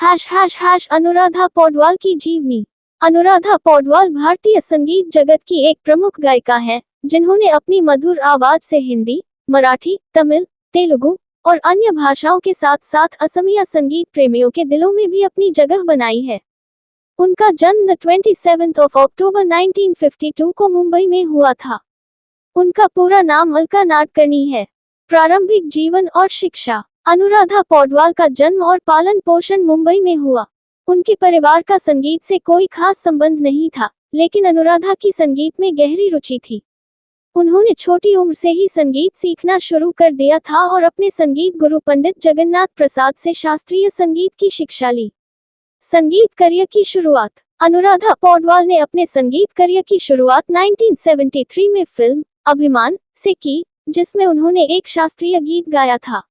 # अनुराधा पौडवाल की जीवनी। अनुराधा पौडवाल भारतीय संगीत जगत की एक प्रमुख गायिका हैं, जिन्होंने अपनी मधुर आवाज से हिंदी, मराठी, तमिल, तेलुगु और अन्य भाषाओं के साथ साथ असमिया संगीत प्रेमियों के दिलों में भी अपनी जगह बनाई है। उनका जन्म 27 अक्टूबर 1952 को मुंबई में हुआ था। उनका पूरा नाम अलका नाडकर्णी है। प्रारंभिक जीवन और शिक्षा। अनुराधा पौडवाल का जन्म और पालन पोषण मुंबई में हुआ। उनके परिवार का संगीत से कोई खास संबंध नहीं था, लेकिन अनुराधा की संगीत में गहरी रुचि थी। उन्होंने छोटी उम्र से ही संगीत सीखना शुरू कर दिया था और अपने संगीत गुरु पंडित जगन्नाथ प्रसाद से शास्त्रीय संगीत की शिक्षा ली। संगीत करियर की शुरुआत। अनुराधा पौडवाल ने अपने संगीत करियर की शुरुआत 1973 में फिल्म अभिमान से की, जिसमें उन्होंने एक शास्त्रीय गीत गाया था।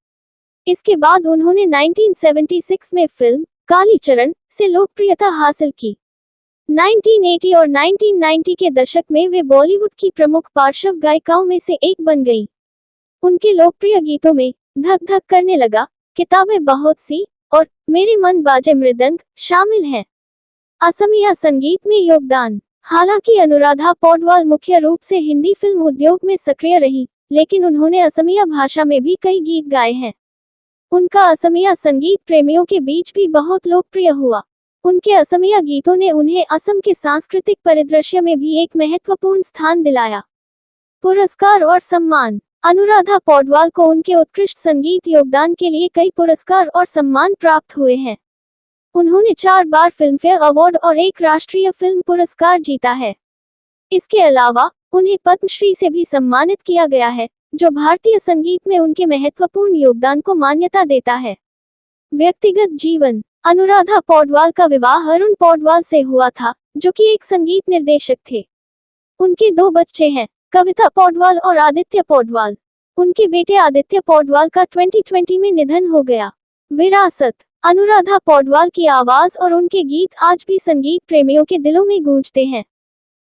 इसके बाद उन्होंने 1976 में फिल्म कालीचरण से लोकप्रियता हासिल की। 1980 और 1990 के दशक में वे बॉलीवुड की प्रमुख पार्श्व गायिकाओं में से एक बन गईं। उनके लोकप्रिय गीतों में धक धक करने लगा, किताबें बहुत सी और मेरे मन बाजे मृदंग शामिल हैं। असमिया संगीत में योगदान। हालांकि अनुराधा पौडवाल मुख्य रूप से हिंदी फिल्म उद्योग में सक्रिय रही, लेकिन उन्होंने असमिया भाषा में भी कई गीत गाए हैं। उनका असमिया संगीत प्रेमियों के बीच भी बहुत लोकप्रिय हुआ। उनके असमिया गीतों ने उन्हें असम के सांस्कृतिक परिदृश्य में भी एक महत्वपूर्ण स्थान दिलाया। पुरस्कार और सम्मान। अनुराधा पौडवाल को उनके उत्कृष्ट संगीत योगदान के लिए कई पुरस्कार और सम्मान प्राप्त हुए हैं। उन्होंने 4 बार फिल्मफेयर अवार्ड और एक राष्ट्रीय फिल्म पुरस्कार जीता है। इसके अलावा उन्हें पद्मश्री से भी सम्मानित किया गया है, जो भारतीय संगीत में उनके महत्वपूर्ण योगदान को मान्यता देता है। व्यक्तिगत जीवन। अनुराधा पौडवाल का विवाह अरुण पौडवाल से हुआ था, जो कि एक संगीत निर्देशक थे। उनके 2 बच्चे हैं, कविता पौडवाल और आदित्य पौडवाल। उनके बेटे आदित्य पौडवाल का 2020 में निधन हो गया। विरासत। अनुराधा पौडवाल की आवाज और उनके गीत आज भी संगीत प्रेमियों के दिलों में गूंजते हैं।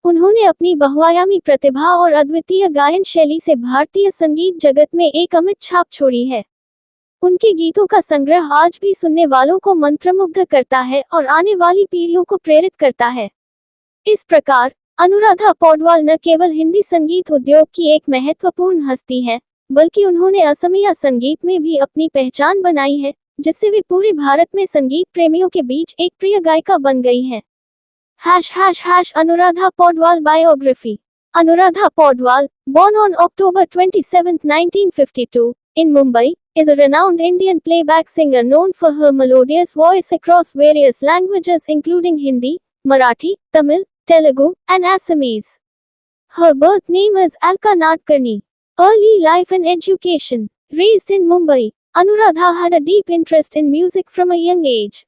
उन्होंने अपनी बहुआयामी प्रतिभा और अद्वितीय गायन शैली से भारतीय संगीत जगत में एक अमिट छाप छोड़ी है। उनके गीतों का संग्रह आज भी सुनने वालों को मंत्रमुग्ध करता है और आने वाली पीढ़ियों को प्रेरित करता है। इस प्रकार अनुराधा पौडवाल न केवल हिंदी संगीत उद्योग की एक महत्वपूर्ण हस्ती है, बल्कि उन्होंने असमिया संगीत में भी अपनी पहचान बनाई है, जिससे वे पूरे भारत में संगीत प्रेमियों के बीच एक प्रिय गायिका बन गई हैं। # Anuradha Paudwal biography. Anuradha Paudwal, born on October 27, 1952, in Mumbai, is a renowned Indian playback singer known for her melodious voice across various languages including Hindi, Marathi, Tamil, Telugu, and Assamese. Her birth name is Alka Nadkarni. Early life and education. Raised in Mumbai, Anuradha had a deep interest in music from a young age.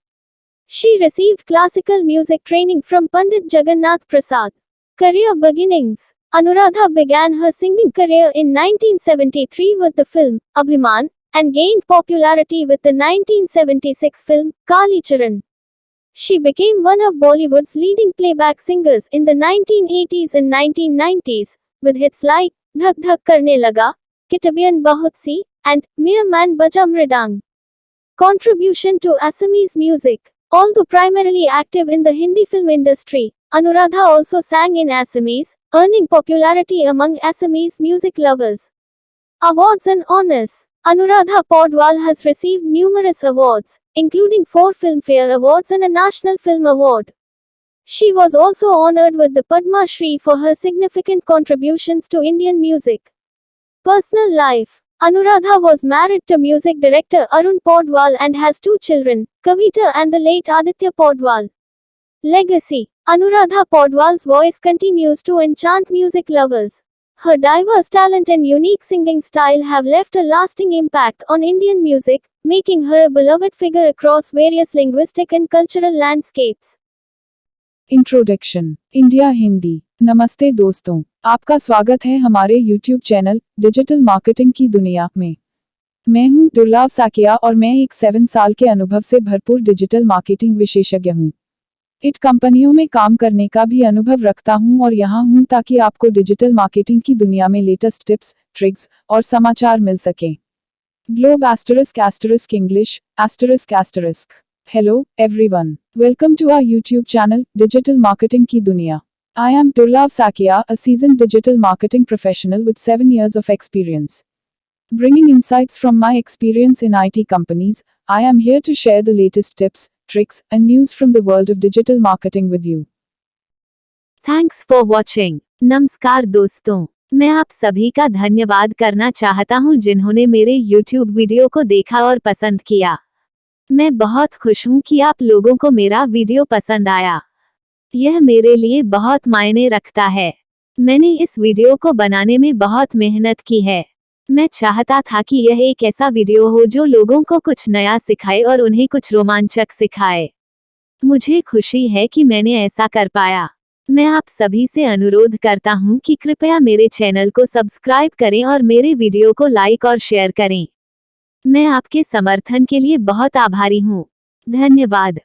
She received classical music training from Pandit Jagannath Prasad. Career beginnings. Anuradha began her singing career in 1973 with the film Abhiman and gained popularity with the 1976 film Kalicharan. She became one of Bollywood's leading playback singers in the 1980s and 1990s, with hits like Dhak Dhak Karne Laga, Kitabiyan Bahut Si, and Mere Man Baja Mridang. Contribution to Assamese music. Although primarily active in the Hindi film industry, Anuradha also sang in Assamese, earning popularity among Assamese music lovers. Awards and honors. Anuradha Pौडवाल has received numerous awards, including 4 Filmfare Awards and a National Film Award. She was also honored with the Padma Shri for her significant contributions to Indian music. Personal life. Anuradha was married to music director Arun Pौडवाल and has 2 children, Kavita and the late Aditya Pौडवाल. Legacy. Anuradha Pौडवाल's voice continues to enchant music lovers. Her diverse talent and unique singing style have left a lasting impact on Indian music, making her a beloved figure across various linguistic and cultural landscapes. Introduction. India Hindi. नमस्ते दोस्तों, आपका स्वागत है हमारे YouTube channel digital marketing की दुनिया में। मैं हूं दुर्लभ साकिया और मैं एक 7 साल के अनुभव से भरपूर डिजिटल मार्केटिंग विशेषज्ञ हूं। इट कंपनियों में काम करने का भी अनुभव रखता हूं और यहां हूं ताकि आपको डिजिटल मार्केटिंग की दुनिया में लेटेस्ट टिप्स, ट्रिक्स और समाचार मिल सकें। Globe *** English ***. Hello, everyone. Welcome to our YouTube channel, Digital Marketing Ki Duniya. I am Durlav Sakia, a seasoned digital marketing professional with 7 years of experience. Bringing insights from my experience in IT companies, I am here to share the latest tips, tricks, and news from the world of digital marketing with you. Thanks for watching. नमस्कार दोस्तों, मैं आप सभी का धन्यवाद करना चाहता हूं जिन्होंने मेरे YouTube वीडियो को देखा और पसंद किया। मैं बहुत खुश हूं कि आप लोगों को मेरा वीडियो पसंद आया। यह मेरे लिए बहुत मायने रखता है। मैंने इस वीडियो को बनाने में बहुत मेहनत की है। मैं चाहता था कि यह एक ऐसा वीडियो हो जो लोगों को कुछ नया सिखाए और उन्हें कुछ रोमांचक सिखाए। मुझे खुशी है कि मैंने ऐसा कर पाया। मैं आप सभी से अनुरोध करता हूं कि कृपया मेरे चैनल को सब्सक्राइब करें और मेरे वीडियो को लाइक और शेयर करें। मैं आपके समर्थन के लिए बहुत आभारी हूं। धन्यवाद।